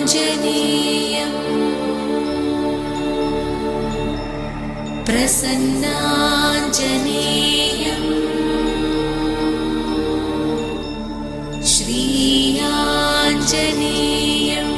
श्रीयाञ्जनेयं प्रसन्नाञ्जनेयं श्रीयाञ्जनेयं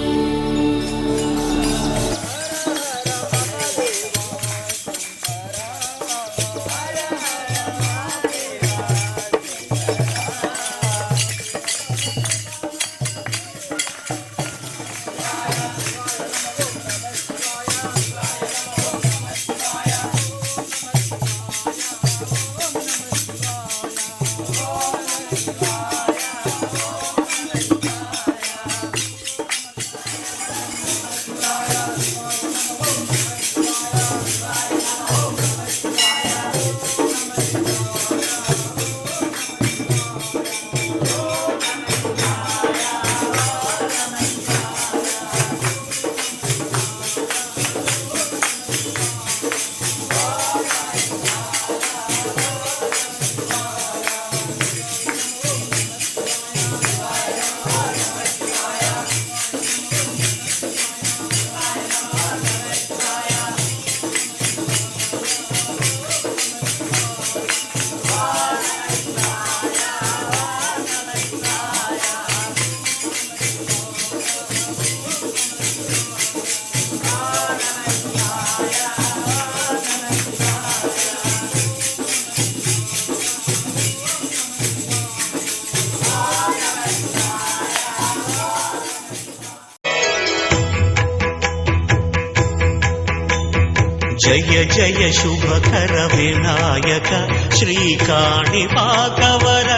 जय जय शुभकर विनायक श्रीकाणिपाकवर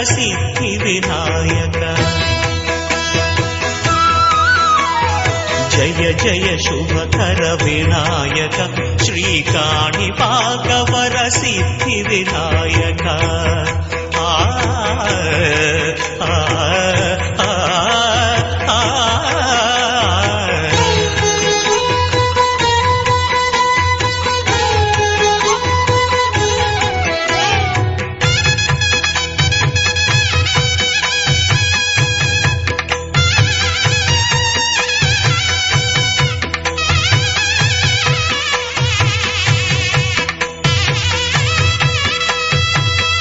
सिद्धि विनायक जय जय शुभकर विनायक श्रीकाणिपाकवर सिद्धि विनायक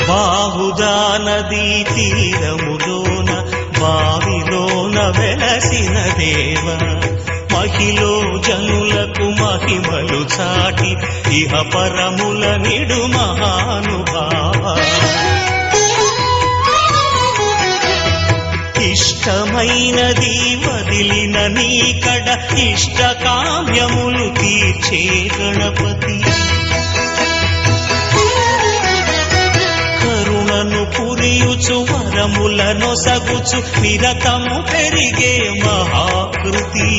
బాహుదా నదీ తీరములోన బావిలోన వెలసిన దేవ మహిలో జనులకు మహిమలు చాటి ఇహ పరముల నిడు మహానుభావ ఇష్టమైనది వదిలిన నీకడ ఇష్ట కామ్యములు తీర్చే గణపతి కరుణను పురియుచు వరములను సగుచు నిరతము పెరిగే మహాకృతి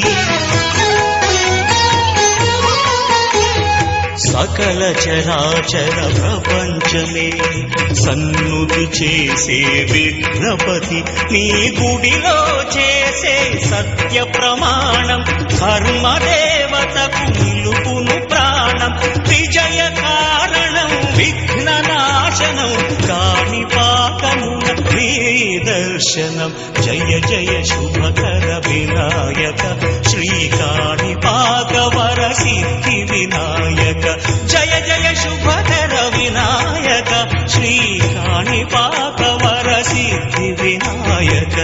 సకల చరాచర ప్రపంచమే సన్నుతి చేసే విఘ్నపతి నీ గుడిలో చేసే సత్య ప్రమాణం ధర్మదేవతకు నిలుపును ప్రాణం విజయ కారణం విఘ్న నాశనం కాణిపాకమున నీ దర్శనం జయ జయ శుభకర వినాయక శ్రీకాణిపాకవర సిద్ధి వినాయక జయ జయ శుభకర వినాయక శ్రీకాణిపాకవర సిద్ధి వినాయక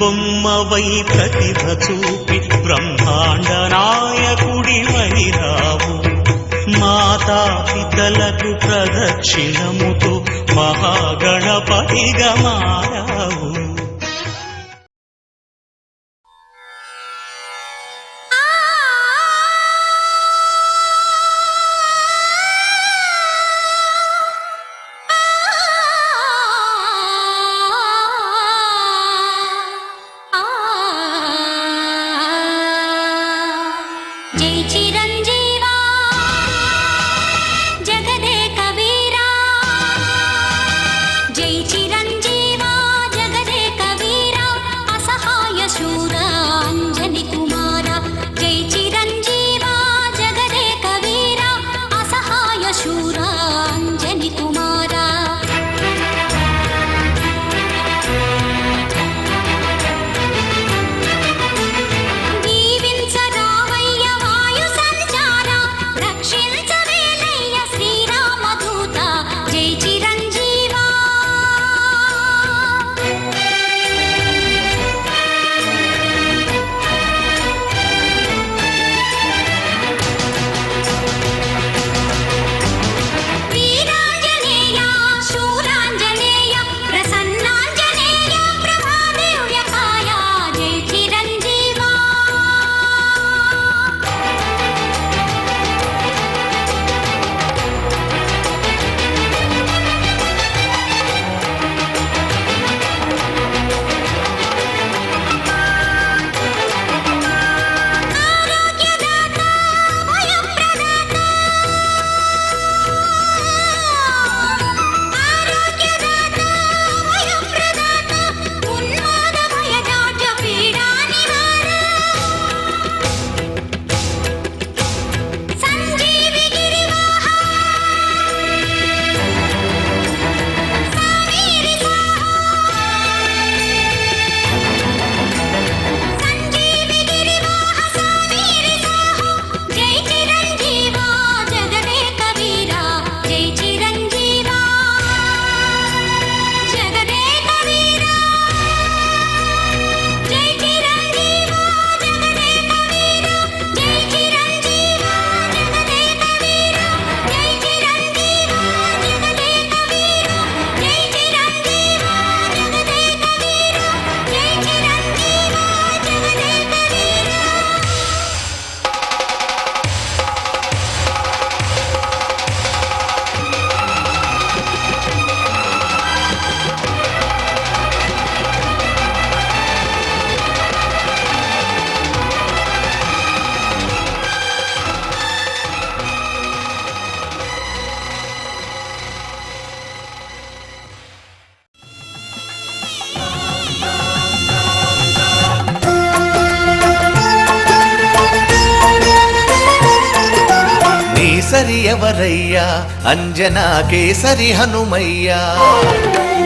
బొమ్మవై ప్రతిభ చూపి బ్రహ్మాండ నాయకుడివై రావు మాతా పితలకు ప్రదక్షిణముతో మహాగణపతిగా మారావు J సరి ఎవరయ్యా అంజనా కేసరి హనుమయ్యా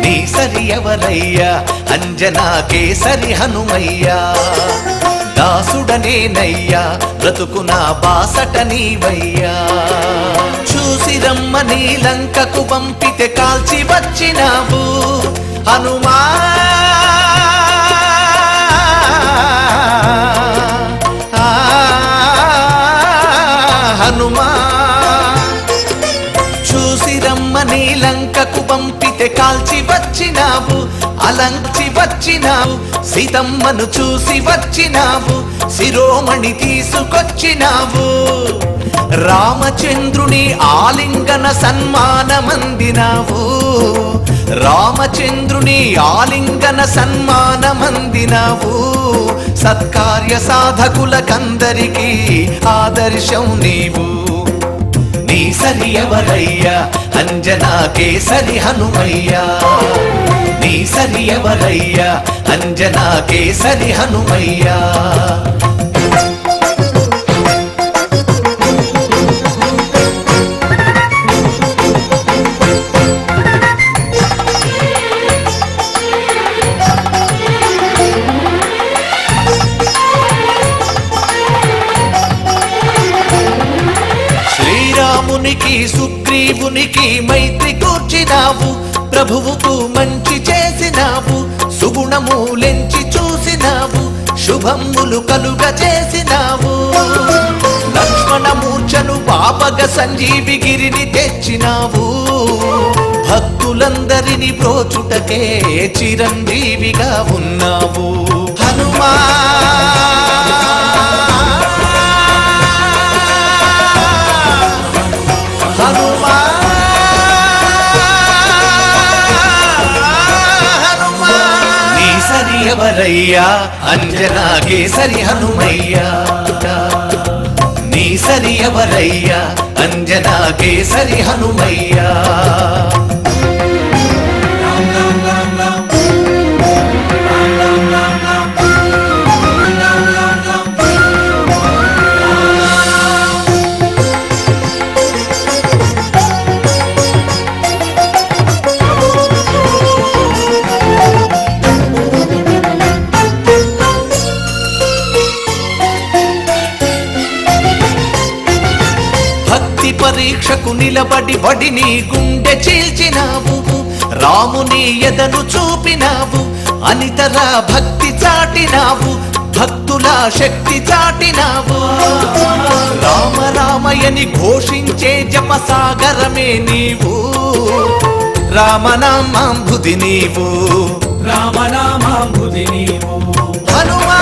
నీ సరి ఎవరయ్యా అంజనా కేసరి హనుమయ్యా దాసుడనేనయ్యా బ్రతుకున బాసట నీవయ్యా చూసి రమ్మని లంకకు పంపితే కాల్చి వచ్చినావు హనుమా హనుమా చూసి రమ్మని లంకకు పంపితే కాల్చి వచ్చినావు అలంచి వచ్చినావు సీతమ్మను చూసి వచ్చినావు శిరోమణి తీసుకొచ్చినావు రామచంద్రుని ఆలింగన సన్మానమందినావు రామచంద్రుని ఆలింగన సన్మానమందినావు సత్కార్య సాధకులకందరికీ ఆదర్శం నీవు నీ సరి ఎవరయ్యా అంజనా కేసరి హనుమయ్యా నీ సరి ఎవరయ్యా అంజనా కేసరి హనుమయ్యా శ్రీరామునికి సుగ్రీవునికి మైత్రి కూర్చినావు ప్రభువుకు మంచి చేసినావు సుగుణములెంచి చూసినావు శుభములు కలుగ చేసినావు లక్ష్మణ మూర్ఛను పాపగ సంజీవి గిరిని తెచ్చినావు భక్తులందరిని ప్రోచుటకే చిరంజీవిగా ఉన్నావు హనుమా ఎవరయ్యా అంజనా కేసరి హనుమయ్యా నీ సరి ఎవరయ్యా అంజనా కేసరి హనుమయ్యా పరీక్షకు నిలబడి బడిని గుండె చీల్చినావు రాముని ఎదను చూపినావు అనితర భక్తి చాటినావు భక్తుల శక్తి చాటినావు రామ రామయని ఘోషించే జపసాగరమే నీవు రామనామాంబుది నీవు రామనామాంబుది నీవు హనుమా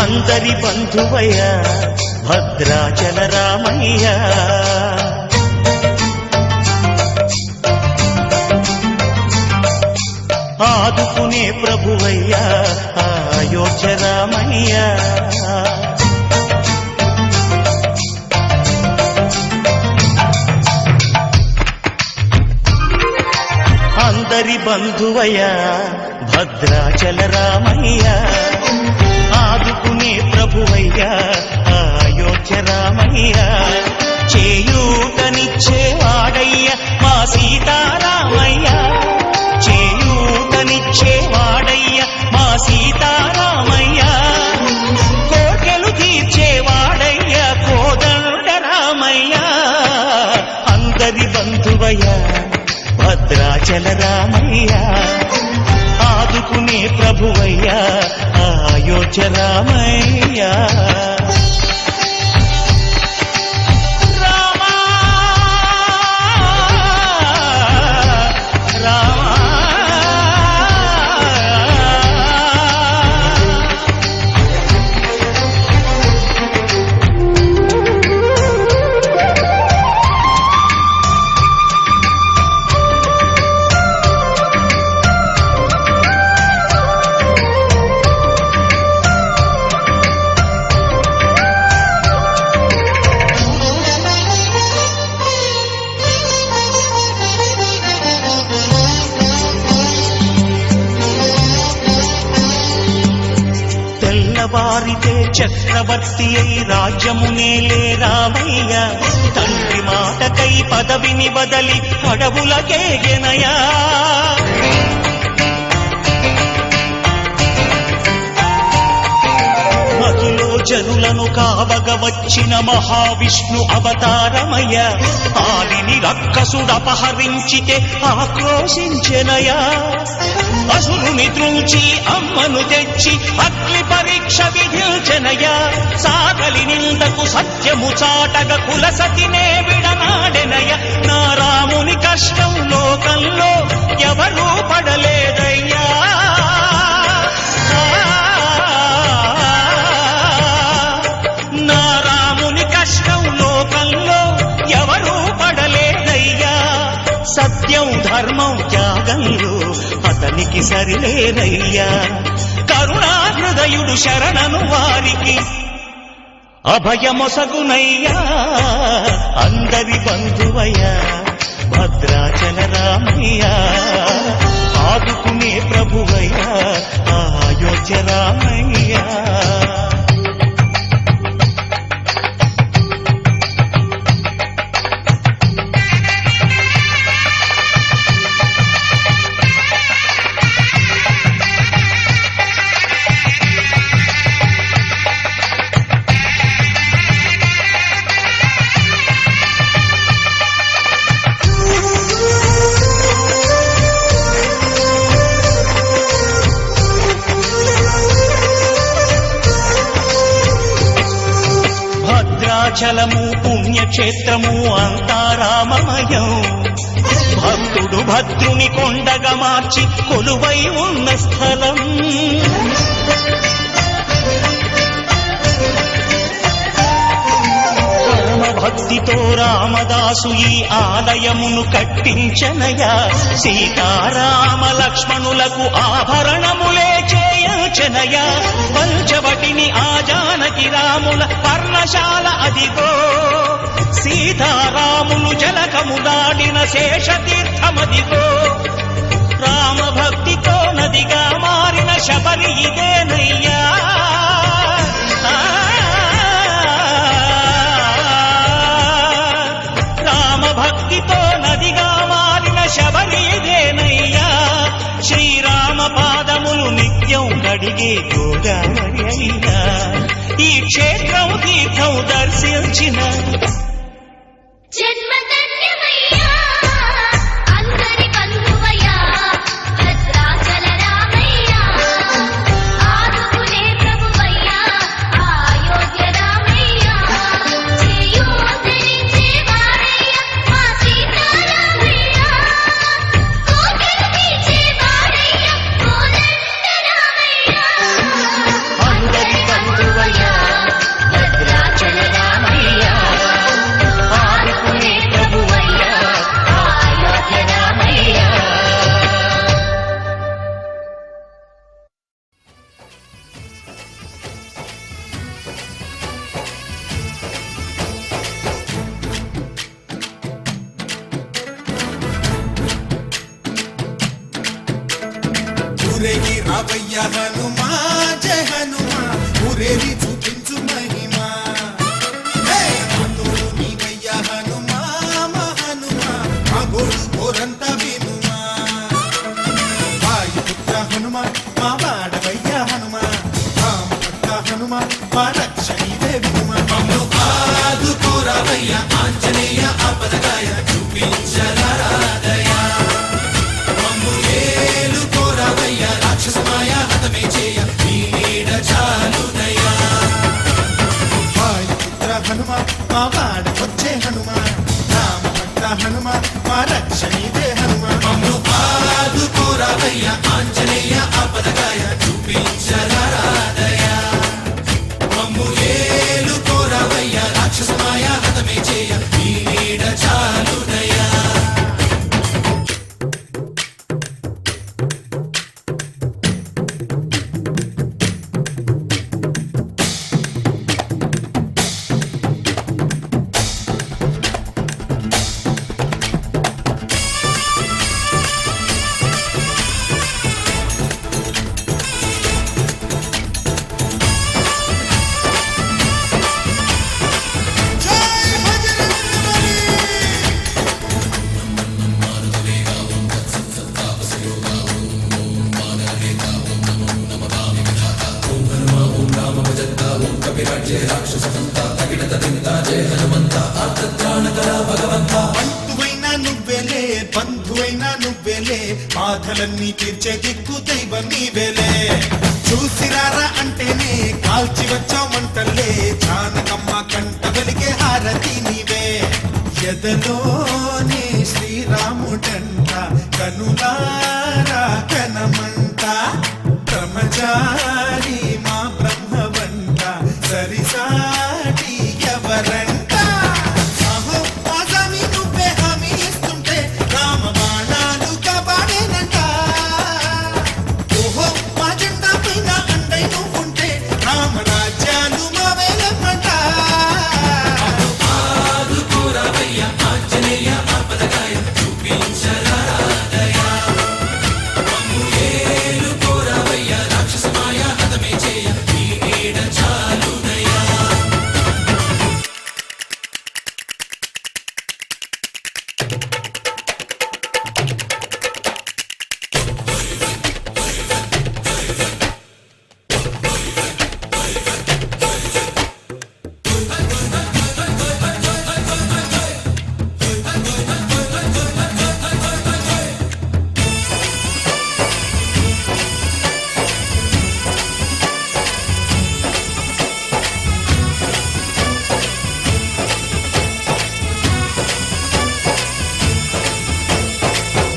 అందరి బంధువయ్యా భద్రాచల రామయ్య ఆదుకునే ప్రభువయ్యా అయోధ్య రామయ్య అందరి బంధువయ్యా భద్రాచల రామయ్య ఆదుకునే ప్రభువయ్యా అయోధ్య రామయ్య చేయూతనిచ్చేవాడయ్య మా సీతారామయ్య చేయూతనిచ్చేవాడయ్య మా సీతారామయ్య కోర్కెలు తీర్చేవాడయ్య కోదండ రామయ్య అందరి బంధువయ్య భద్రాచల రామయ్య ఆదుకునే ప్రభువయ్యా అయోధ్య రామయ్య పారితే చక్రవర్తి అయి రాజ్యమునేలే రామయ్య తండ్రి మాటకై పదవిని బదలి అడవులకేగెనయా మహిలో జనులను కావగ వచ్చిన మహావిష్ణు అవతారమయ ఆలిని రక్కసుడపహరించితే ఆక్రోశించెనయా అసురుని త్రుంచి అమ్మను తెచ్చి అగ్ని పరీక్ష విధించెనయా సాగలి నిందకు సత్యము చాటగ కులసతినే విడనాడెనయ నా రాముని కష్టం లోకంలో ఎవరూ పడలేదయ్యా నా రాముని కష్టం లోకంలో ఎవరూ పడలేదయ్యా సత్యం ధర్మం త్యాగంలో అతనికి సరిలేరయ్యా కరుణాహృదయుడు శరణను వారికి అభయమొసగునయ్యా అందరి బంధువయ్యా భద్రాచల రామయ్య ఆదుకునే ప్రభువయ్యా అయోధ్య రామయ్య భద్రాచలము పుణ్యక్షేత్రము అంతా రామమయం భక్తుడు భద్రుని కొండగా మార్చి కొలువై ఉన్న స్థలం భక్తితో రామదాసు ఈ ఆలయమును కట్టించనయా సీతారామ లక్ష్మణులకు ఆభరణములే చేయించనయా పంచవటిని ఆ జానకి రాముల పర్ణశాల అదిగో సీతారాములు జలకములాడిన శేషతీర్థమదిగో రామ భక్తితో నదిగా మారిన శబరి ఇదేనయ్యా భక్తితో నదిగా మారిన శబరి ఇదేనయ్యా శ్రీరామ పాదములు నిత్యం కడిగే గోదావరి అయ్యా ఈ క్షేత్రం తీర్థం దర్శించిన ఊరేగి రావయ్య హనుమా జయ హనుమా ఊరేగి చూపించు మహిమా తోడు నీవయ్య హనుమా మా హనుమా మా గోడు కోరంత వినుమా వాయుపుత్ర హనుమా మా వాడవయ్య హనుమా రామభక్త హనుమా మా రక్షణీవే వినుమా మమ్ము ఆదుకోరావయ్య ఆంజనేయ ఆపదగాయ చూపించరాదయ రాక్షసమాయ హతమే చేయ నీడ చాలునయ్యా వాయుపుత్ర హనుమ మా వాడ వచ్చే హనుమ రామభక్త హనుమ మా రక్షణీదే హనుమ మమ్ము ఆదుకోరావయ్య ఆంజనేయ ఆపదగాయ చూపించరాదయ మమ్ము ఏలుకోరావయ్య రాక్షసమాయ హతమే చేయ నీడ చాలునయ్యా బంధువైనా నువ్వేలే బాధలన్నీ తీర్చే దిక్కు దైవం నీవేలే చూసిరారా అంటేనే కాల్చి వచ్చామంటలే జానకమ్మ కంట వెలిగే హారతి నీవే ఎదలోనే శ్రీరాముడంట కనులారా కనమంట బ్రహ్మచారి మా బ్రహ్మవంట సరిసాటి ఎవరంట అహో ఆసామి నువ్వే హామీ ఇస్తుంటే రామ బాణాలు కాపాడేనంట ఓహో మా జెండా పైన అండై నువ్వుంటే రామ రాజ్యాలు మా వేలమంట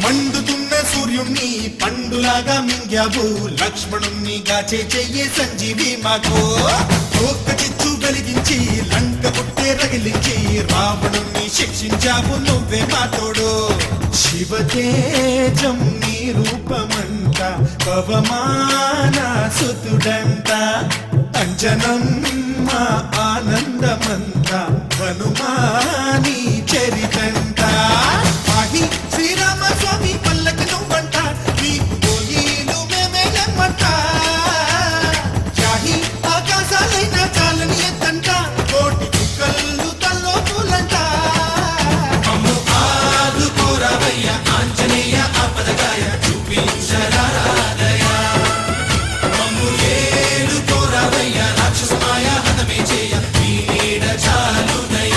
మండుతున్న సూర్యుణ్ణి పండులాగా మింగావు లక్ష్మణుణ్ణి గాచే చెయ్యే సంజీవి మాకు ఒక్క చిచ్చు వెలిగించి లంక పుట్టే రగిలించి రావణుణ్ణి శిక్షించావు నువ్వే మా తోడు శివతేజం నీ రూపమంట పవమాన సుతుడంట అంజనం మా ఆనందమంత హనుమాని చరితంట ఆహి శ్రీరామ స్వామి పల్లకి నువ్వంట నీకు గోలీలు మేమేయమంట యాహి ఆకాశాలైనా చాలని ఎత్తంట కోటి చుక్కలు తల్లో పూలంట అమ్ము ఆదుకోరావయ్య ఆంజనేయ ఆపదగాయ చూపించరాదయ మమ్ము ఏలుకోరావయ్య రాక్షసమాయ హతమే చేయ నీ నీడ చాలుదయ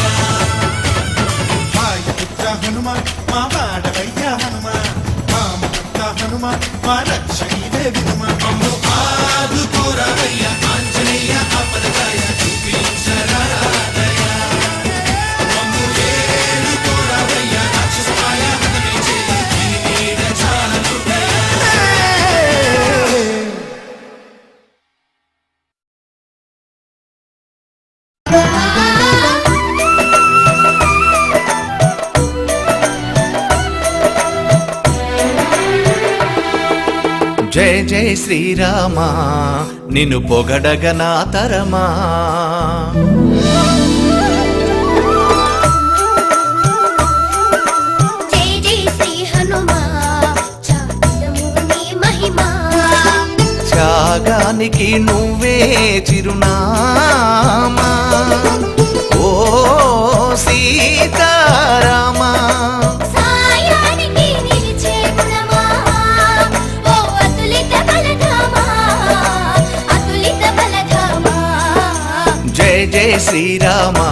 వాయుపుత్ర హనుమ మా వాడవయ్య హనుమ రామపుత్ర హనుమ మా రక్షణీవే వినుమ మమ్ము ఆదుకోరావయ్య ఆంజనేయ ఆపదగాయ చూపించరాదయ మమ్ము ఏలుకోరావయ్య రాక్షసమాయ హతమే చేయ నీ నీడ చాలుదయ జయ జయ శ్రీరామా నిన్ను పొగడగ నా తరమా జై జై శ్రీ హనుమా చాటిదము నీ మహిమా త్యాగానికి నువ్వే చిరునామా ఓ సీతారామా సాయానికి నిలిచే గుణమా ఓ అతులిత బలధామా అతులిత బలధామా జయ జయ శ్రీరామా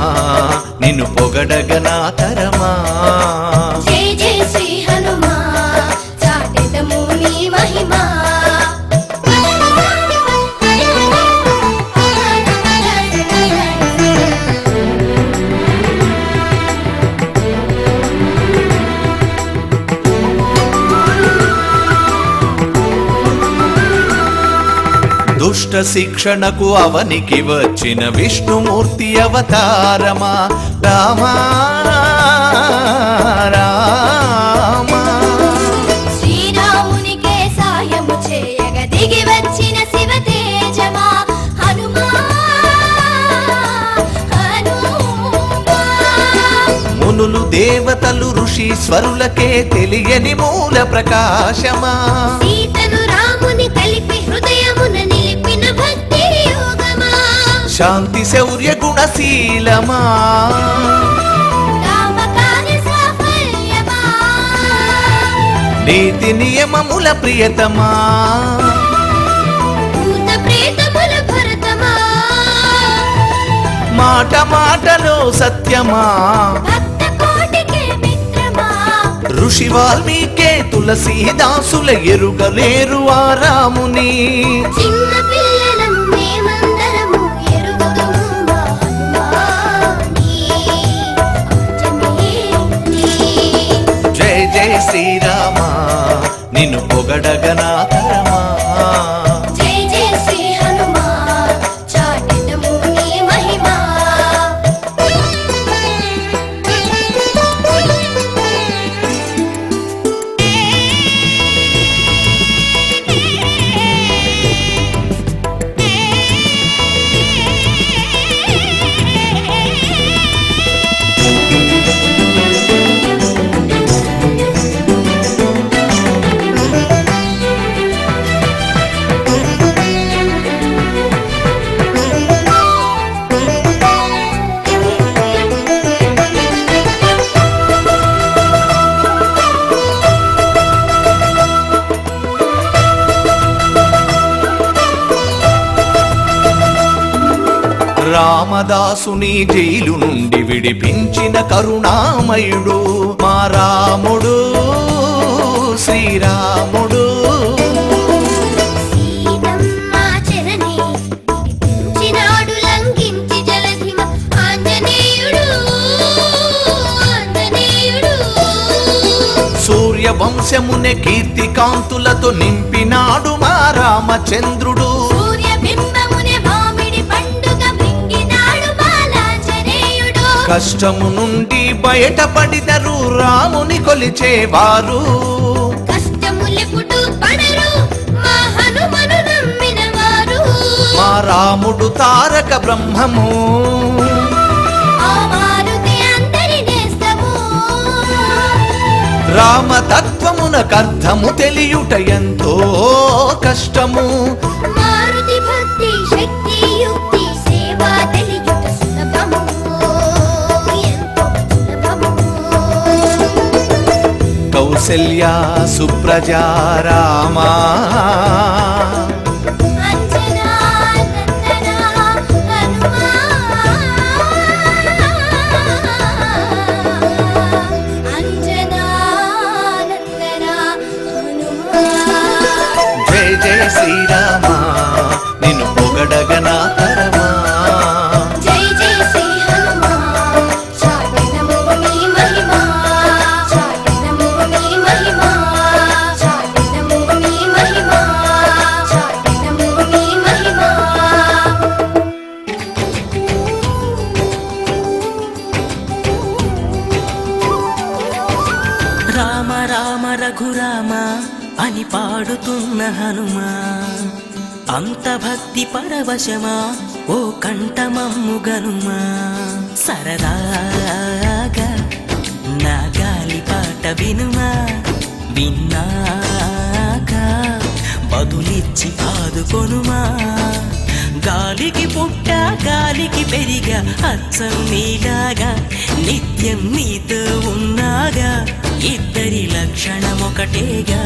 నిన్ను పొగడగ నా తరమా జై జై శ్రీ హనుమా చాటిదము నీ మహిమా దుష్ట శిక్షణకు అవనికి వచ్చిన విష్ణుమూర్తి అవతారమా రామా రామా శ్రీరామునికే సాయము చేయగ దిగి వచ్చిన శివ తేజమా హనుమా హనుమా మునులు దేవతలు ఋషీశ్వరులకే తెలియని మూల ప్రకాశమా సీతను రాముని కలిపి హృదయమున నిలిపిన భక్తి యోగమా శాంతి శౌర్య గుణశీలమా కామకార్య సాఫల్యమా నీతి నియమముల ప్రియతమా భూత ప్రేతముల భరతమా మాట మాటలో సత్యమా భక్త కోటికే మిత్రమా ఋషి వాల్మీకి తులసీదాసుల ఎరుగలేరు ఆ రాముని. చిన్న పిల్లలం మేమందరము ఎరుగుదుమా హనుమాని ఆంజనేయుని. జయ జయ శ్రీరామ నిన్ను పొగడగనా తరమా. జై జై శ్రీ హనుమాన్ చాటెదము నీ మహిమా. రామదాసుని జైలు నుండి విడిపించిన కరుణామయుడు మా రాముడు శ్రీరాముడు. సీతమ్మ చరణే విడిపించినాడు లంఘించి జలధిమ ఆంజనేయుడు ఆంజనేయుడు. సూర్యవంశమునే కీర్తి కాంతులతో నింపినాడు మా రామచంద్రుడు. సూర్యబింబమునే మామిడి పండుగ మింగినాడు బాలాంజనేయుడు. కష్టము నుండి బయటపడినరు రాముని కొలిచేవారు. కష్టములెప్పుడు పడరు మా హనుమను నమ్మిన వారు. మా రాముడు తారక బ్రహ్మము, ఆ మారుతి అందరి నేస్తము. రామతత్వమునకర్థము తెలియుట ఎంతో కష్టము. మారుతి భక్తి శక్తి యుక్తి సేవ తెలియుట సులభము ఎంతో సులభము. కౌసల్యా సుప్రజా రామా అంజనా నందనా హనుమా. అంజనా నందనా హనుమా. జయ జయ శ్రీరామ నిన్ను పొగడగనా తరమా. జై జై శ్రీ హనుమాన్ చాటెదము నీ మహిమా. చాటెదము నీ మహిమా. చాటెదము నీ మహిమా. చాటెదము నీ మహిమా. రామ రామ రఘురామ అని పాడుతున్న హనుమా, అంత భక్తి పరవశమా ఓ కంఠమమ్ము గనుమా. సరదాగా నా గాలి పాట వినుమా, విన్నాక బదులిచ్చి ఆదుకొనుమా. గాలికి పుట్ట గాలికి పెరిగా అచ్చం నీలాగా నిత్యం నీతో ఉన్నాగా ఇద్దరి లక్షణం ఒకటేగా.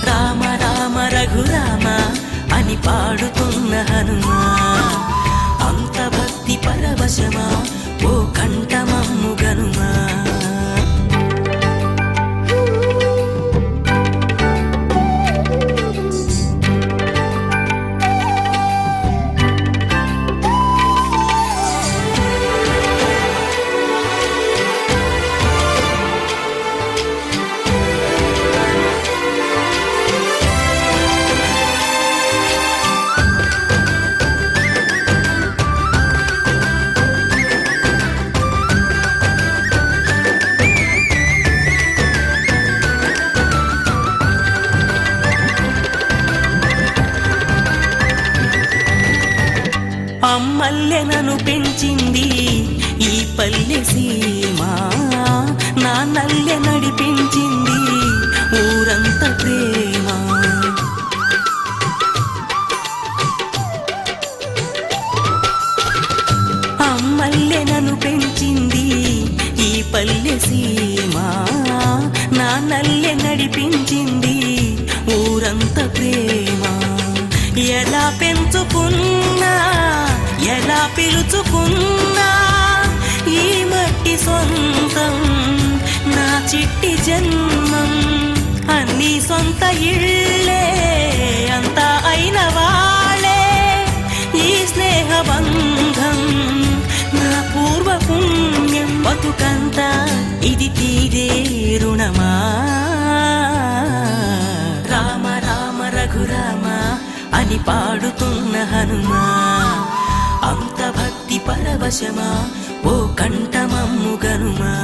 రామ రామ రఘురామ అని పాడుతున్న హనుమా, అంత భక్తి పరవశమా ఓ కంఠమమ్ము గనుమా. అమ్మల్లె నన్ను పెంచింది ఈ పల్లె సీమ, నాన్నల్లె నడిపించింది ఊరంత ప్రేమ. అమ్మల్లె నన్ను పెంచింది ఈ పల్లె సీమ, నాన్నల్లె నడిపించింది ఊరంత ప్రేమ. ఎలా పెంచుకున్నా ఎలా పిలుచుకున్నా సొంత ఇళ్ళే అంతా అయిన వాళ్ళే ఈ స్నేహబంధం నా పూర్వ పుణ్యం బతుకంతా ఇది తీరే రుణమా రామ రామ రఘురామ అని పాడుతున్న హనుమా అంత భక్తి పరవశమా ఓ కంఠమమ్ము గనుమా